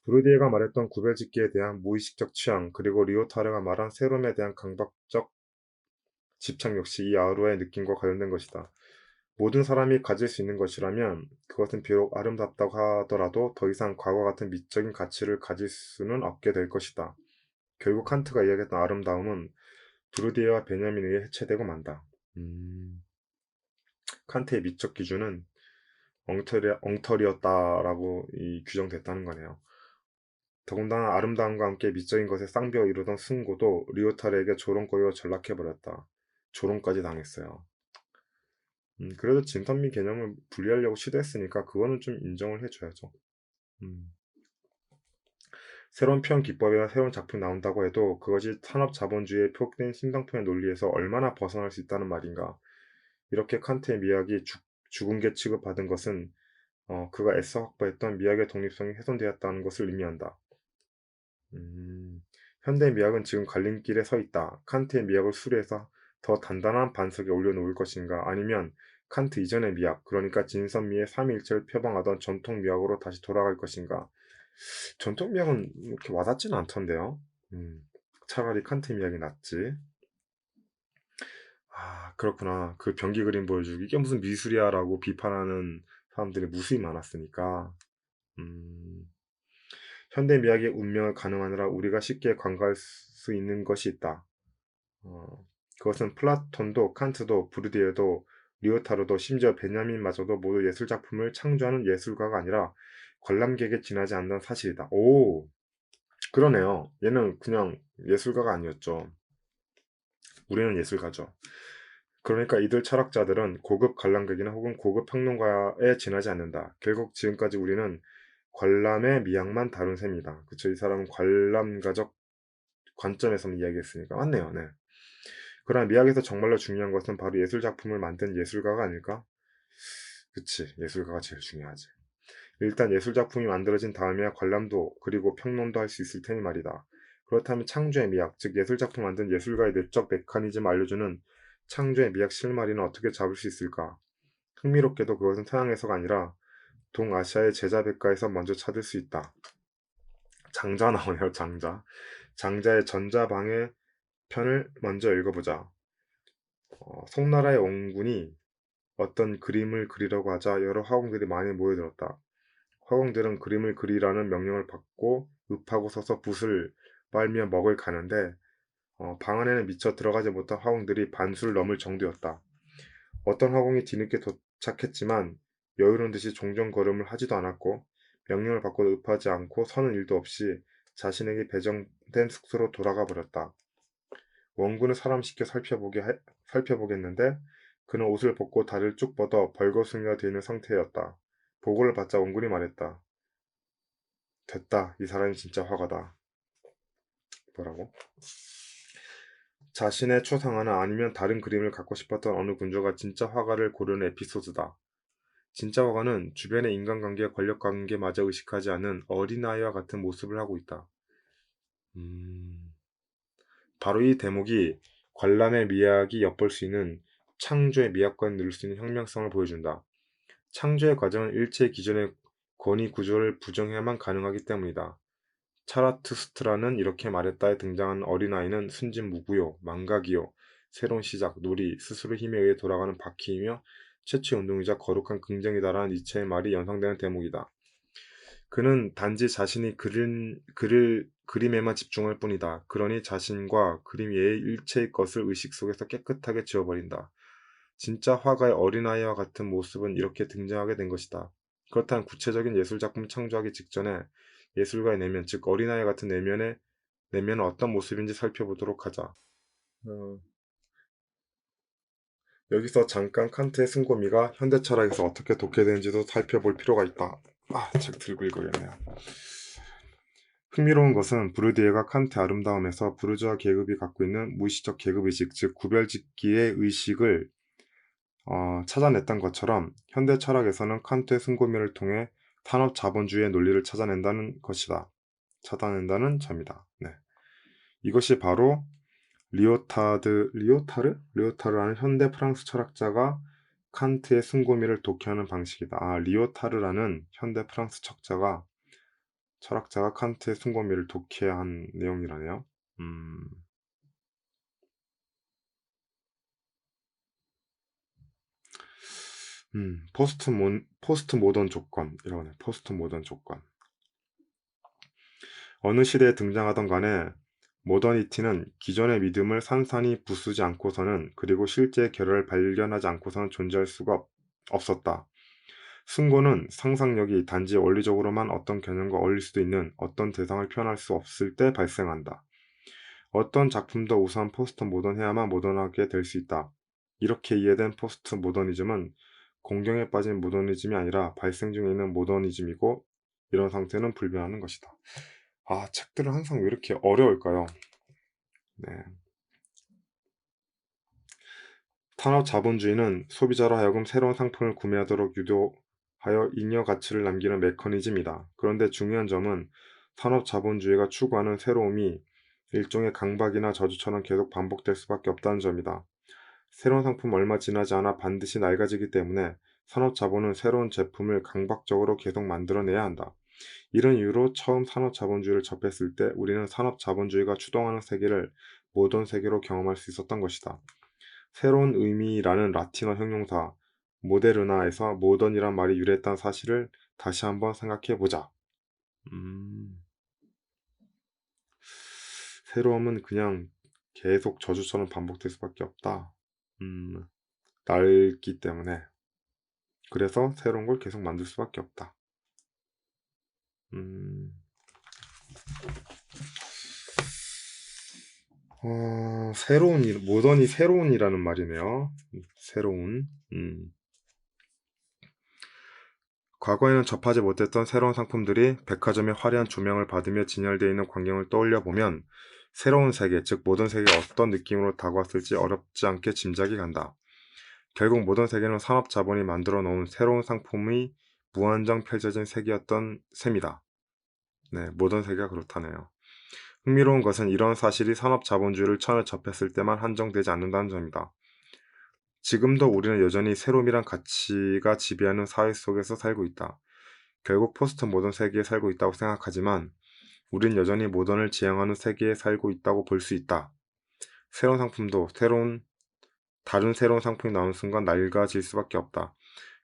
브루디에가 말했던 구별짓기에 대한 무의식적 취향, 그리고 리오타르가 말한 세롬에 대한 강박적 집착 역시 이 아우라의 느낌과 관련된 것이다. 모든 사람이 가질 수 있는 것이라면 그것은 비록 아름답다고 하더라도 더 이상 과거 같은 미적인 가치를 가질 수는 없게 될 것이다. 결국 칸트가 이야기했던 아름다움은 브루디에와 베냐민에 의해 해체되고 만다. 칸트의 미적 기준은 엉터리였다라고 규정됐다는 거네요. 더군다나 아름다움과 함께 미적인 것에 쌍벽 이루던 승고도 리오타르에게 조롱거리로 전락해버렸다. 조롱까지 당했어요. 그래도 진선미 개념을 분리하려고 시도했으니까 그거는 좀 인정을 해줘야죠. 음. 새로운 표현 기법이나 새로운 작품이 나온다고 해도 그것이 산업자본주의에 표기된 심상표현 논리에서 얼마나 벗어날 수 있다는 말인가. 이렇게 칸트의 미학이 죽은 개 취급받은 것은 그가 애써 확보했던 미학의 독립성이 훼손되었다는 것을 의미한다. 현대 미학은 지금 갈림길에 서 있다. 칸트의 미학을 수리해서 더 단단한 반석에 올려놓을 것인가 아니면 칸트 이전의 미학, 그러니까 진선미의 삼위일체를 표방하던 전통 미학으로 다시 돌아갈 것인가. 전통 미학은 이렇게 와닿지는 않던데요. 차라리 칸트 미학이 낫지. 아, 그렇구나. 그 변기 그림 보여주기 이게 무슨 미술이야라고 비판하는 사람들이 무수히 많았으니까. 음, 현대 미학의 운명을 가늠하느라 우리가 쉽게 간과할 수 있는 것이 있다. 그것은 플라톤도 칸트도 브루디에도 리오타르도 심지어 베냐민마저도 모두 예술작품을 창조하는 예술가가 아니라 관람객에 지나지 않는 사실이다. 오, 그러네요. 얘는 그냥 예술가가 아니었죠. 우리는 예술가죠. 그러니까 이들 철학자들은 고급 관람객이나 혹은 고급 평론가에 지나지 않는다. 결국 지금까지 우리는 관람의 미학만 다룬 셈이다. 그쵸? 이 사람은 관람가적 관점에서만 이야기했으니까. 맞네요. 네. 그러나 미학에서 정말로 중요한 것은 바로 예술작품을 만든 예술가가 아닐까? 그치. 예술가가 제일 중요하지. 일단 예술작품이 만들어진 다음에야 관람도 그리고 평론도 할 수 있을 테니 말이다. 그렇다면 창조의 미학, 즉 예술작품 만든 예술가의 내적 메커니즘을 알려주는 창조의 미학 실마리는 어떻게 잡을 수 있을까? 흥미롭게도 그것은 서양에서가 아니라 동아시아의 제자백과에서 먼저 찾을 수 있다. 장자 나오네요, 장자. 장자의 전자방해 편을 먼저 읽어보자. 송나라의 원군이 어떤 그림을 그리려고 하자 여러 화공들이 많이 모여들었다. 화공들은 그림을 그리라는 명령을 받고 읍하고 서서 붓을 빨며 먹을 가는데 방 안에는 미처 들어가지 못한 화공들이 반수를 넘을 정도였다. 어떤 화공이 뒤늦게 도착했지만 여유로운 듯이 종종 걸음을 하지도 않았고 명령을 받고도 읍하지 않고 서는 일도 없이 자신에게 배정된 숙소로 돌아가 버렸다. 원군은 사람 쉽게 살펴보겠는데 그는 옷을 벗고 다리를 쭉 뻗어 벌거숭이가 되어 있는 상태였다. 보고를 받자 원군이 말했다. 됐다. 이 사람이 진짜 화가다. 뭐라고? 자신의 초상화나 아니면 다른 그림을 갖고 싶었던 어느 군주가 진짜 화가를 고르는 에피소드다. 진짜 화가는 주변의 인간관계와 권력관계마저 의식하지 않는 어린아이와 같은 모습을 하고 있다. 음... 바로 이 대목이 관람의 미학이 엿볼 수 있는 창조의 미학과는 늘 수 있는 혁명성을 보여준다. 창조의 과정은 일체의 기존의 권위 구조를 부정해야만 가능하기 때문이다. 차라투스트라는 이렇게 말했다에 등장하는 어린아이는 순진무구요, 망각이요, 새로운 시작, 놀이, 스스로 힘에 의해 돌아가는 바퀴이며 최초의 운동이자 거룩한 긍정이다라는 니체의 말이 연상되는 대목이다. 그는 단지 자신이 그림에만 집중할 뿐이다. 그러니 자신과 그림 외의 일체의 것을 의식 속에서 깨끗하게 지워버린다. 진짜 화가의 어린아이와 같은 모습은 이렇게 등장하게 된 것이다. 그렇다면 구체적인 예술작품을 창조하기 직전에 예술가의 내면, 즉 어린아이 같은 내면은 어떤 모습인지 살펴보도록 하자. 어, 여기서 잠깐 칸트의 승고미가 현대 철학에서 어떻게 독해되는지도 살펴볼 필요가 있다. 책 들고 읽어야겠네요. 흥미로운 것은 브루디에가 칸트의 아름다움에서 부르주아 계급이 갖고 있는 무의식적 계급의식, 즉 구별짓기의 의식을 찾아냈던 것처럼 현대 철학에서는 칸트의 승고미를 통해 산업 자본주의의 논리를 찾아낸다는 점이다. 네. 이것이 바로 리오타르라는 현대 프랑스 철학자가 칸트의 승고미를 독해하는 방식이다. 리오타르라는 현대 프랑스 철학자가 철학자가 칸트의 숭고미를 독해한 내용이라네요. 음, 포스트 모던 조건, 이러네. 포스트 모던 조건. 어느 시대에 등장하던 간에 모더니티는 기존의 믿음을 산산이 부수지 않고서는, 그리고 실제 결을 발견하지 않고서는 존재할 수가 없었다. 숭고는 상상력이 단지 원리적으로만 어떤 개념과 어울릴 수도 있는 어떤 대상을 표현할 수 없을 때 발생한다. 어떤 작품도 우선 포스트 모던해야만 모던하게 될 수 있다. 이렇게 이해된 포스트 모더니즘은 공경에 빠진 모더니즘이 아니라 발생 중에 있는 모더니즘이고, 이런 상태는 불변하는 것이다. 아, 책들은 항상 왜 이렇게 어려울까요? 네. 탄업 자본주의는 소비자로 하여금 새로운 상품을 구매하도록 유도하여 잉여 가치를 남기는 메커니즘이다. 그런데 중요한 점은 산업 자본주의가 추구하는 새로움이 일종의 강박이나 저주처럼 계속 반복될 수밖에 없다는 점이다. 새로운 상품 얼마 지나지 않아 반드시 낡아지기 때문에 산업 자본은 새로운 제품을 강박적으로 계속 만들어내야 한다. 이런 이유로 처음 산업 자본주의를 접했을 때 우리는 산업 자본주의가 추동하는 세계를 모던 세계로 경험할 수 있었던 것이다. 새로운 의미라는 라틴어 형용사 모데르나에서 모던이란 말이 유래했다는 사실을 다시 한번 생각해 보자. 음, 새로움은 그냥 계속 저주처럼 반복될 수밖에 없다. 음, 낡기 때문에. 그래서 새로운 걸 계속 만들 수밖에 없다. 음, 모던이 새로운이라는 말이네요. 새로운. 과거에는 접하지 못했던 새로운 상품들이 백화점의 화려한 조명을 받으며 진열되어 있는 광경을 떠올려 보면 새로운 세계, 즉 모던 세계가 어떤 느낌으로 다가왔을지 어렵지 않게 짐작이 간다. 결국 모던 세계는 산업 자본이 만들어 놓은 새로운 상품이 무한정 펼쳐진 세계였던 셈이다. 네, 모던 세계가 그렇다네요. 흥미로운 것은 이런 사실이 산업 자본주의를 처음에 접했을 때만 한정되지 않는다는 점이다. 지금도 우리는 여전히 새로움이란 가치가 지배하는 사회 속에서 살고 있다. 결국 포스트 모던 세계에 살고 있다고 생각하지만 우린 여전히 모던을 지향하는 세계에 살고 있다고 볼 수 있다. 새로운 상품도 다른 새로운 상품이 나오는 순간 낡아질 수밖에 없다.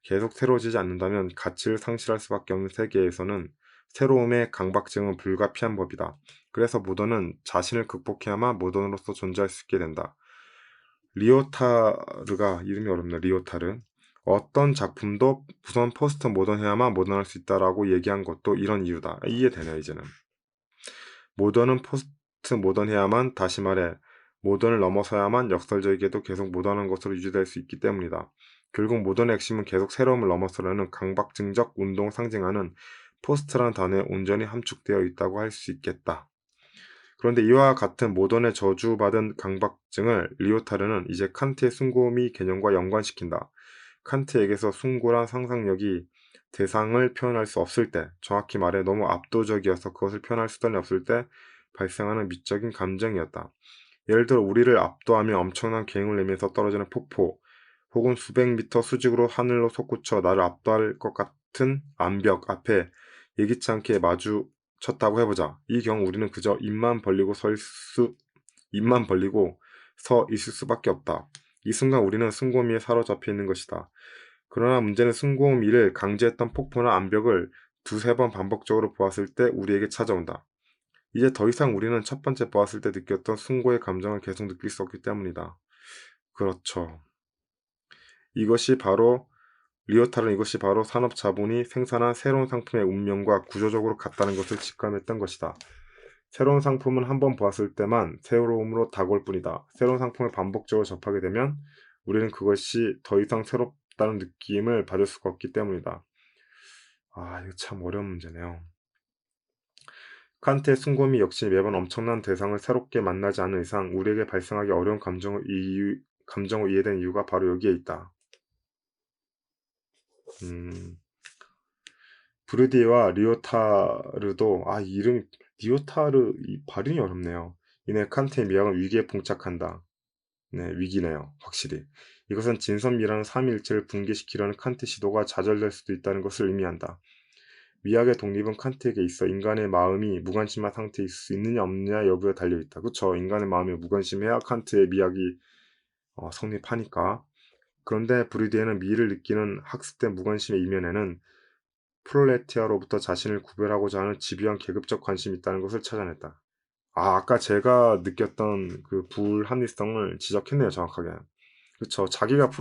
계속 새로워지지 않는다면 가치를 상실할 수밖에 없는 세계에서는 새로움의 강박증은 불가피한 법이다. 그래서 모던은 자신을 극복해야만 모던으로서 존재할 수 있게 된다. 리오타르가 이름이 어렵네. 리오타르. 어떤 작품도 우선 포스트 모던해야만 모던할 수 있다라고 얘기한 것도 이런 이유다. 이해되네요, 이제는. 모던은 포스트 모던해야만, 다시 말해 모던을 넘어서야만 역설적이게도 계속 모던한 것으로 유지될 수 있기 때문이다. 결국 모던의 핵심은 계속 새로움을 넘어서려는 강박증적 운동을 상징하는 포스트라는 단어에 온전히 함축되어 있다고 할 수 있겠다. 그런데 이와 같은 모던의 저주받은 강박증을 리오타르는 이제 칸트의 숭고미 개념과 연관시킨다. 칸트에게서 숭고란 상상력이 대상을 표현할 수 없을 때, 정확히 말해 너무 압도적이어서 그것을 표현할 수단이 없을 때 발생하는 미적인 감정이었다. 예를 들어 우리를 압도하며 엄청난 갱을 내면서 떨어지는 폭포, 혹은 수백 미터 수직으로 하늘로 솟구쳐 나를 압도할 것 같은 암벽 앞에 예기치 않게 마주쳤다고 해보자. 이 경우 우리는 그저 입만 벌리고 서 있을 수밖에 없다. 이 순간 우리는 숭고미에 사로잡혀 있는 것이다. 그러나 문제는 숭고미를 강제했던 폭포나 암벽을 두세 번 반복적으로 보았을 때 우리에게 찾아온다. 이제 더 이상 우리는 첫 번째 보았을 때 느꼈던 숭고의 감정을 계속 느낄 수 없기 때문이다. 그렇죠. 이것이 바로 리오타르는 이것이 바로 산업 자본이 생산한 새로운 상품의 운명과 구조적으로 같다는 것을 직감했던 것이다. 새로운 상품은 한 번 보았을 때만 새로움으로 다가올 뿐이다. 새로운 상품을 반복적으로 접하게 되면 우리는 그것이 더 이상 새롭다는 느낌을 받을 수가 없기 때문이다. 아, 이거 참 어려운 문제네요. 칸트의 숭고미 역시 매번 엄청난 대상을 새롭게 만나지 않은 이상 우리에게 발생하기 어려운 감정을 이해된 이유가 바로 여기에 있다. 음, 브르디에와 리오타르도, 이름이 리오타르, 이 발음이 어렵네요. 이내 칸트의 미학은 위기에 봉착한다. 네, 위기네요. 확실히. 이것은 진선미라는 삼위일체를 붕괴시키려는 칸트 시도가 좌절될 수도 있다는 것을 의미한다. 미학의 독립은 칸트에게 있어 인간의 마음이 무관심한 상태에 있을 수 있느냐 없느냐 여부에 달려있다. 그쵸. 인간의 마음이 무관심해야 칸트의 미학이 성립하니까. 그런데 브리디에는 미를 느끼는 학습된 무관심의 이면에는 프롤레티아로부터 자신을 구별하고자 하는 집요한 계급적 관심이 있다는 것을 찾아냈다. 아까 제가 느꼈던 그 불합리성을 지적했네요, 정확하게. 그쵸. 자기가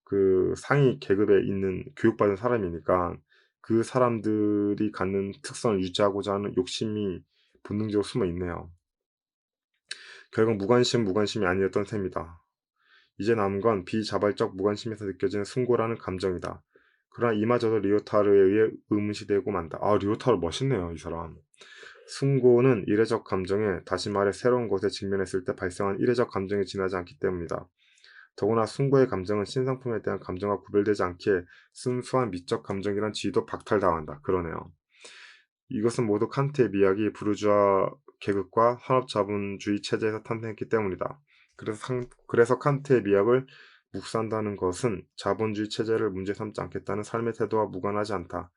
그 상위 계급에 있는 교육받은 사람이니까 그 사람들이 갖는 특성을 유지하고자 하는 욕심이 본능적으로 숨어 있네요. 결국 무관심이 아니었던 셈이다. 이제 남은 건 비자발적 무관심에서 느껴지는 숭고라는 감정이다. 그러나 이마저도 리오타르에 의해 의문시되고 만다. 리오타르 멋있네요, 이 사람. 숭고는 이례적 감정에, 다시 말해 새로운 것에 직면했을 때 발생한 이례적 감정에 지나지 않기 때문이다. 더구나 숭고의 감정은 신상품에 대한 감정과 구별되지 않기에 순수한 미적 감정이란 지위도 박탈당한다. 그러네요. 이것은 모두 칸트의 미학이 부르주아 계급과 산업자본주의 체제에서 탄생했기 때문이다. 그래서 칸트의 미학을 묵살한다는 것은 자본주의 체제를 문제 삼지 않겠다는 삶의 태도와 무관하지 않다.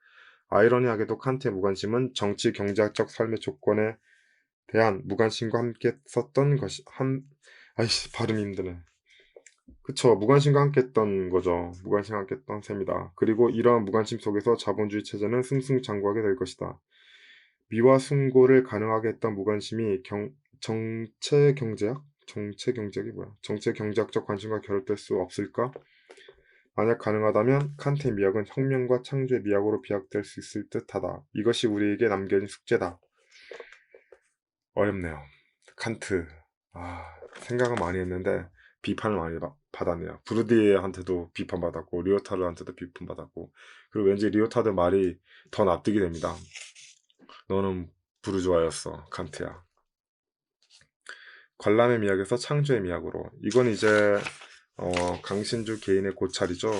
아이러니하게도 칸트의 무관심은 정치 경제학적 삶의 조건에 대한 무관심과 함께 썼던 것이 발음이 힘드네. 그쵸. 무관심과 함께 했던 거죠. 무관심과 함께 했던 셈이다. 그리고 이러한 무관심 속에서 자본주의 체제는 승승장구하게 될 것이다. 미와 숭고를 가능하게 했던 무관심이 정체경제학이 뭐야? 정체경제학적 관심과 결합될 수 없을까? 만약 가능하다면 칸트의 미학은 혁명과 창조의 미학으로 비약될 수 있을 듯하다. 이것이 우리에게 남겨진 숙제다. 어렵네요. 칸트. 생각은 많이 했는데 비판을 많이 받았네요. 브루디에한테도 비판받았고 리오타르한테도 비판받았고, 그리고 왠지 리오타르 말이 더 납득이 됩니다. 너는 부르주아였어, 칸트야. 관람의 미학에서 창조의 미학으로. 이건 이제 강신주 개인의 고찰이죠.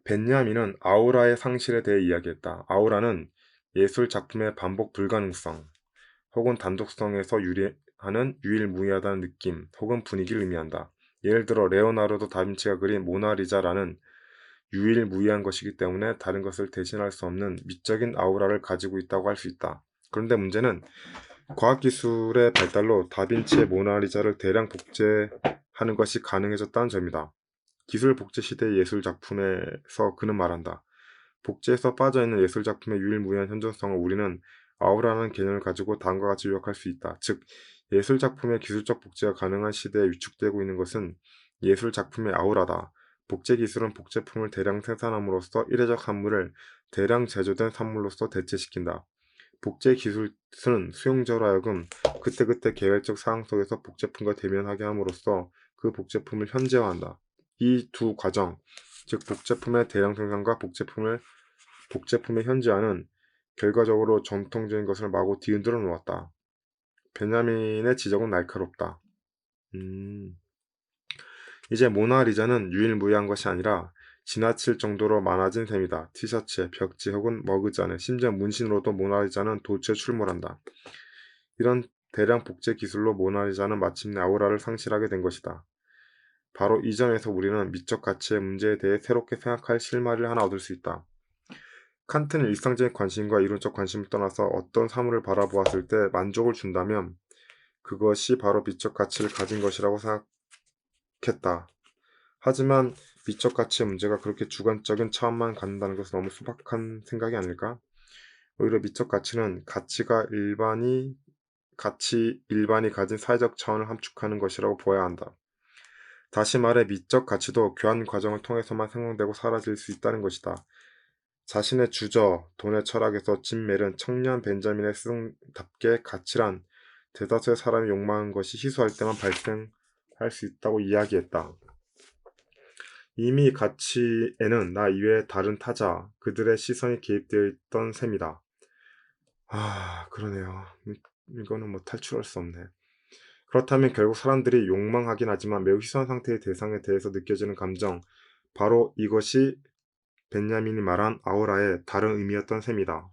벤야민은 아우라의 상실에 대해 이야기했다. 아우라는 예술 작품의 반복 불가능성, 혹은 단독성에서 유리하는 유일무이하다는 느낌, 혹은 분위기를 의미한다. 예를 들어 레오나르도 다빈치가 그린 모나리자라는 유일무이한 것이기 때문에 다른 것을 대신할 수 없는 미적인 아우라를 가지고 있다고 할 수 있다. 그런데 문제는 과학기술의 발달로 다빈치의 모나리자를 대량 복제하는 것이 가능해졌다는 점이다. 기술 복제 시대의 예술 작품에서 그는 말한다. 복제에서 빠져있는 예술 작품의 유일무이한 현존성을 우리는 아우라는 개념을 가지고 다음과 같이 요약할 수 있다. 즉, 예술 작품의 기술적 복제가 가능한 시대에 위축되고 있는 것은 예술 작품의 아우라다. 복제 기술은 복제품을 대량 생산함으로써 이례적 산물을 대량 제조된 산물로서 대체시킨다. 복제 기술은 수용자로 하여금 그때그때 계획적 상황 속에서 복제품과 대면하게 함으로써 그 복제품을 현재화한다. 이 두 과정, 즉 복제품의 대량 생산과 복제품의 현재화는 결과적으로 전통적인 것을 마구 뒤흔들어 놓았다. 베냐민의 지적은 날카롭다. 이제 모나리자는 유일무이한 것이 아니라 지나칠 정도로 많아진 셈이다. 티셔츠에 벽지 혹은 머그잔에 심지어 문신으로도 모나리자는 도처에 출몰한다. 이런 대량 복제 기술로 모나리자는 마침내 아우라를 상실하게 된 것이다. 바로 이 점에서 우리는 미적 가치의 문제에 대해 새롭게 생각할 실마리를 하나 얻을 수 있다. 칸트는 일상적인 관심과 이론적 관심을 떠나서 어떤 사물을 바라보았을 때 만족을 준다면 그것이 바로 미적 가치를 가진 것이라고 생각했다. 하지만 미적 가치의 문제가 그렇게 주관적인 차원만 갖는다는 것은 너무 소박한 생각이 아닐까? 오히려 미적 가치는 가치 일반이 가진 사회적 차원을 함축하는 것이라고 보아야 한다. 다시 말해 미적 가치도 교환 과정을 통해서만 생성되고 사라질 수 있다는 것이다. 자신의 주저, 돈의 철학에서 짐 멜은 청년 벤자민의 스승답게 가치란 대다수의 사람이 욕망하는 것이 희소할 때만 발생할 수 있다고 이야기했다. 이미 가치에는 나 이외의 다른 타자, 그들의 시선이 개입되어 있던 셈이다. 그러네요. 이거는 뭐 탈출할 수 없네. 그렇다면 결국 사람들이 욕망하긴 하지만 매우 희소한 상태의 대상에 대해서 느껴지는 감정, 바로 이것이 벤야민이 말한 아우라의 다른 의미였던 셈이다.